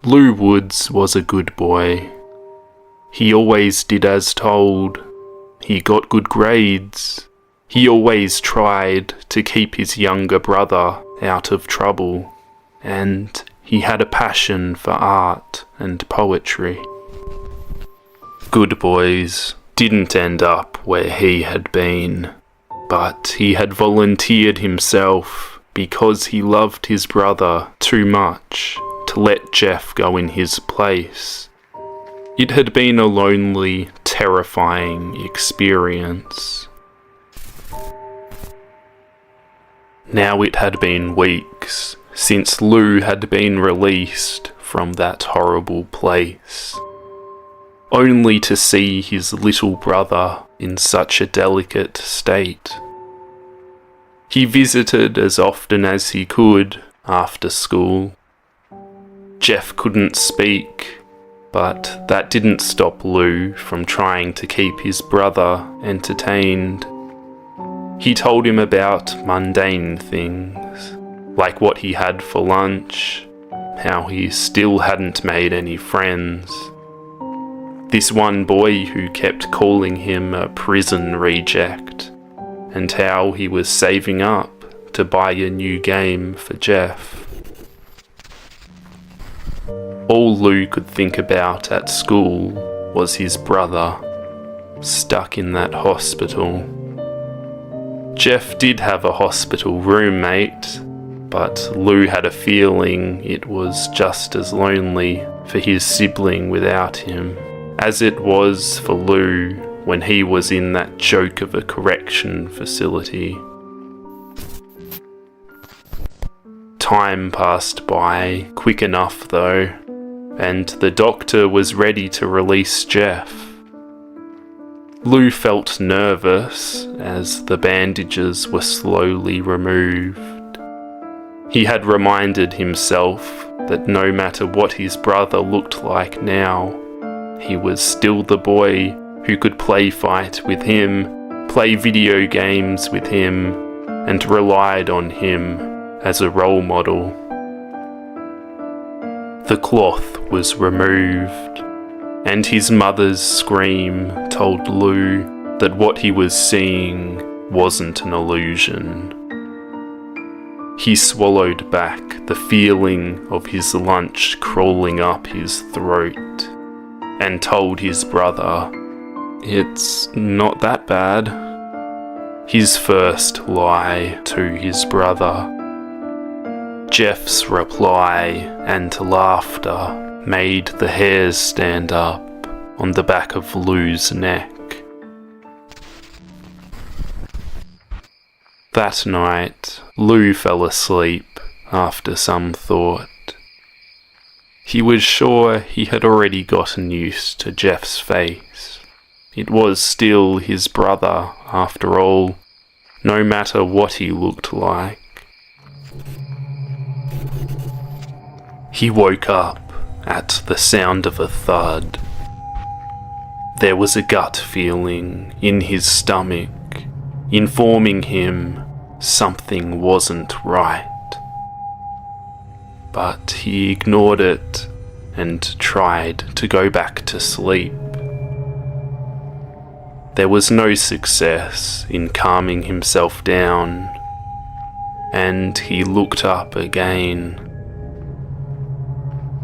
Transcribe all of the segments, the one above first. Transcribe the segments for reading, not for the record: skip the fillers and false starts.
Lou Woods was a good boy. He always did as told. He got good grades. He always tried to keep his younger brother out of trouble, and he had a passion for art and poetry. Good boys didn't end up where he had been, but he had volunteered himself because he loved his brother too much to let Jeff go in his place. It had been a lonely, terrifying experience. Now it had been weeks since Lou had been released from that horrible place, only to see his little brother in such a delicate state. He visited as often as he could after school. Jeff couldn't speak, but that didn't stop Lou from trying to keep his brother entertained. He told him about mundane things, like what he had for lunch, how he still hadn't made any friends. This one boy who kept calling him a prison reject, and how he was saving up to buy a new game for Jeff. All Lou could think about at school was his brother, stuck in that hospital. Jeff did have a hospital roommate, but Lou had a feeling it was just as lonely for his sibling without him as it was for Lou when he was in that joke of a correction facility. Time passed by quick enough though, and the doctor was ready to release Jeff. Lou felt nervous as the bandages were slowly removed. He had reminded himself that no matter what his brother looked like now, he was still the boy who could play fight with him, play video games with him, and relied on him as a role model. The cloth was removed, and his mother's scream told Lou that what he was seeing wasn't an illusion. He swallowed back the feeling of his lunch crawling up his throat and told his brother, "It's not that bad." His first lie to his brother. Jeff's reply and laughter made the hairs stand up on the back of Lou's neck. That night, Lou fell asleep after some thought. He was sure he had already gotten used to Jeff's face. It was still his brother, after all, no matter what he looked like. He woke up at the sound of a thud. There was a gut feeling in his stomach, informing him something wasn't right. But he ignored it and tried to go back to sleep. There was no success in calming himself down, and he looked up again.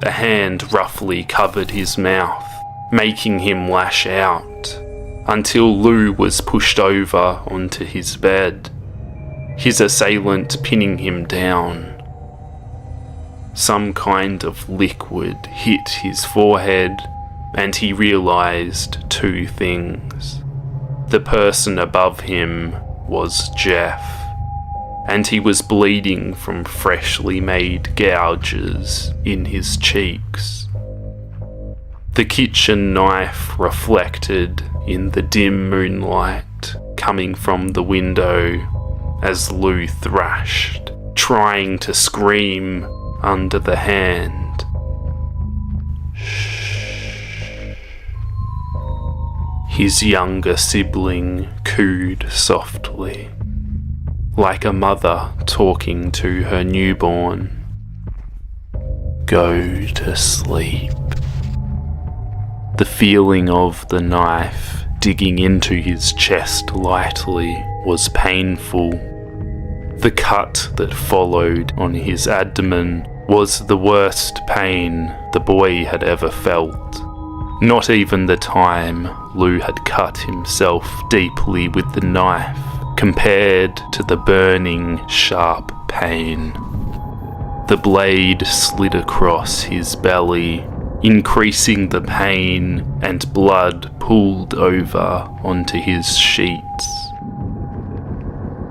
A hand roughly covered his mouth, making him lash out, until Lou was pushed over onto his bed, his assailant pinning him down. Some kind of liquid hit his forehead, and he realized two things. The person above him was Jeff, and he was bleeding from freshly made gouges in his cheeks. The kitchen knife reflected in the dim moonlight coming from the window as Lou thrashed, trying to scream under the hand. Shh. His younger sibling cooed softly, like a mother talking to her newborn. go to sleep. The feeling of the knife digging into his chest lightly was painful. The cut that followed on his abdomen was the worst pain the boy had ever felt. Not even the time Lou had cut himself deeply with the knife compared to the burning, sharp pain. The blade slid across his belly, increasing the pain, and blood pooled over onto his sheets.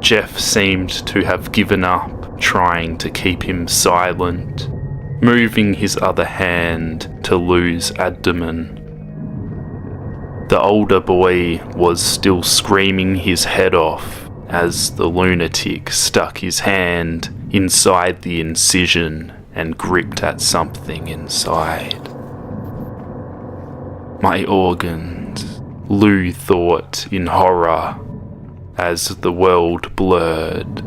Jeff seemed to have given up trying to keep him silent, moving his other hand to Lou's abdomen. The older boy was still screaming his head off as the lunatic stuck his hand inside the incision and gripped at something inside. My organs, Lou thought in horror as the world blurred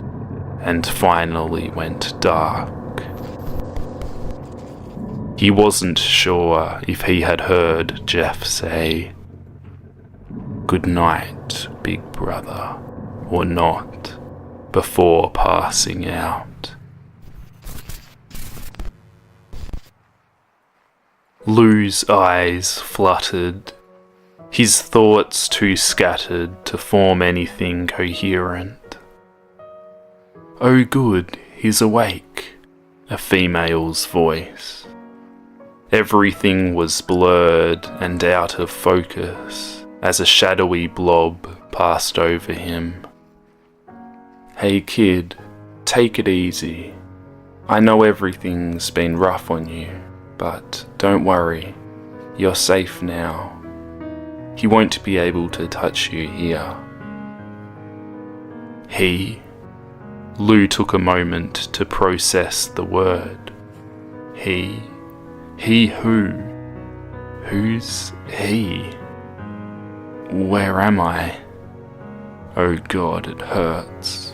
and finally went dark. He wasn't sure if he had heard Jeff say, "Good night, big brother," or not, before passing out. Lou's eyes fluttered, his thoughts too scattered to form anything coherent. "Oh good, he's awake," a female's voice. Everything was blurred and out of focus as a shadowy blob passed over him. "Hey kid, take it easy. I know everything's been rough on you, but don't worry, you're safe now. He won't be able to touch you here." He? Lou took a moment to process the word. He? He who? Who's he? Where am I? Oh God, it hurts.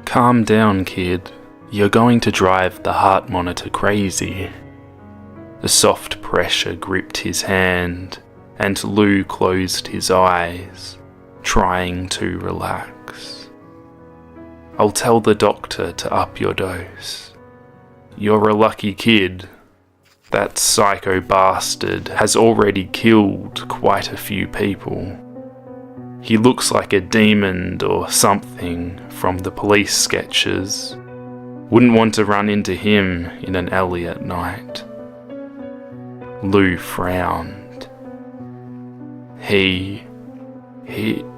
Calm down, kid. You're going to drive the heart monitor crazy. The soft pressure gripped his hand, and Lou closed his eyes, trying to relax. "I'll tell the doctor to up your dose. You're a lucky kid. That psycho bastard has already killed quite a few people. He looks like a demon or something from the police sketches. Wouldn't want to run into him in an alley at night." Lou frowned.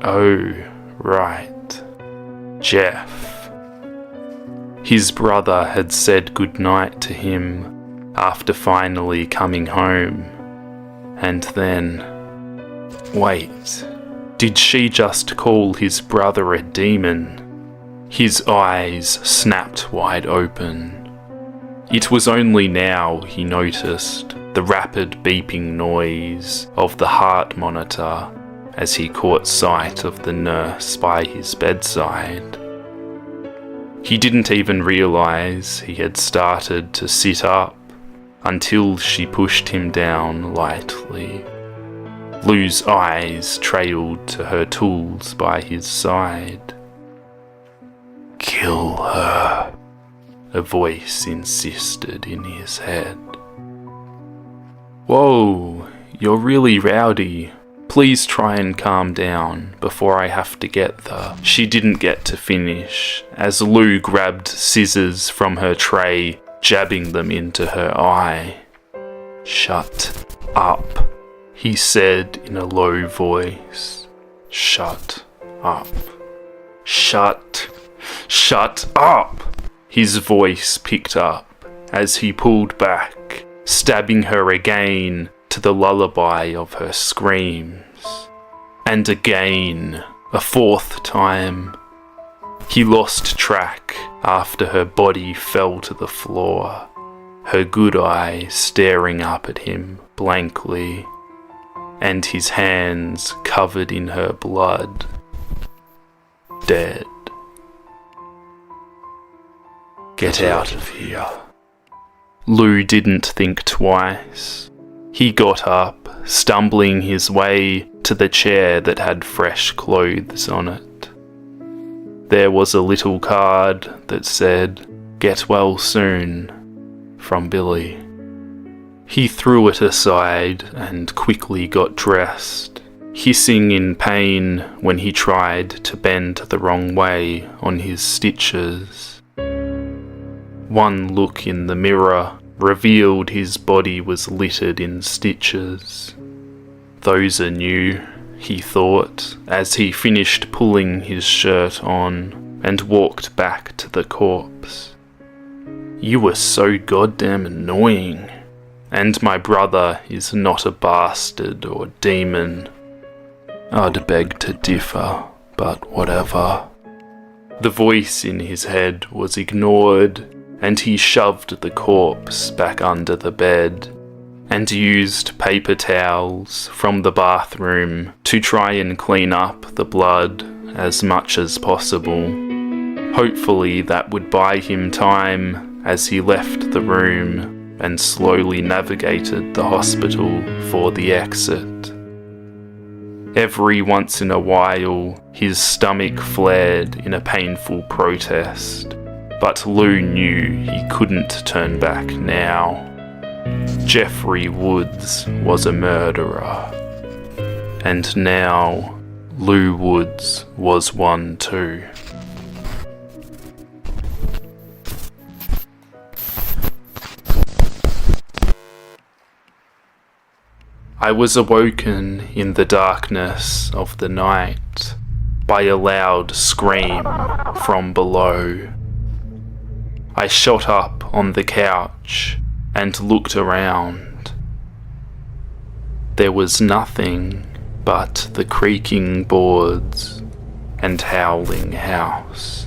Oh, right. Jeff. His brother had said goodnight to him after finally coming home, and then... Wait, did she just call his brother a demon? His eyes snapped wide open. It was only now he noticed the rapid beeping noise of the heart monitor as he caught sight of the nurse by his bedside. He didn't even realize he had started to sit up until she pushed him down lightly. Lou's eyes trailed to her tools by his side. "Kill her," a voice insisted in his head. "Whoa, you're really rowdy. Please try and calm down before I have to get the..." She didn't get to finish as Lou grabbed scissors from her tray, jabbing them into her eye. "Shut up," he said in a low voice. "Shut up. Shut up!" His voice picked up as he pulled back, stabbing her again to the lullaby of her screams. And again, a fourth time. He lost track after her body fell to the floor, her good eye staring up at him blankly, and his hands covered in her blood. Dead. "Get out of here," Lou didn't think twice. He got up, stumbling his way to the chair that had fresh clothes on it. There was a little card that said, "Get well soon," from Billy. He threw it aside and quickly got dressed, hissing in pain when he tried to bend the wrong way on his stitches. One look in the mirror revealed his body was littered in stitches. Those are new, he thought, as he finished pulling his shirt on and walked back to the corpse. You were so goddamn annoying. And my brother is not a bastard or demon. I'd beg to differ, but whatever. The voice in his head was ignored, and he shoved the corpse back under the bed and used paper towels from the bathroom to try and clean up the blood as much as possible. Hopefully that would buy him time as he left the room and slowly navigated the hospital for the exit. Every once in a while, his stomach flared in a painful protest, but Lou knew he couldn't turn back now. Jeffrey Woods was a murderer, and now Lou Woods was one too. I was awoken in the darkness of the night by a loud scream from below. I shot up on the couch and looked around. There was nothing but the creaking boards and howling house.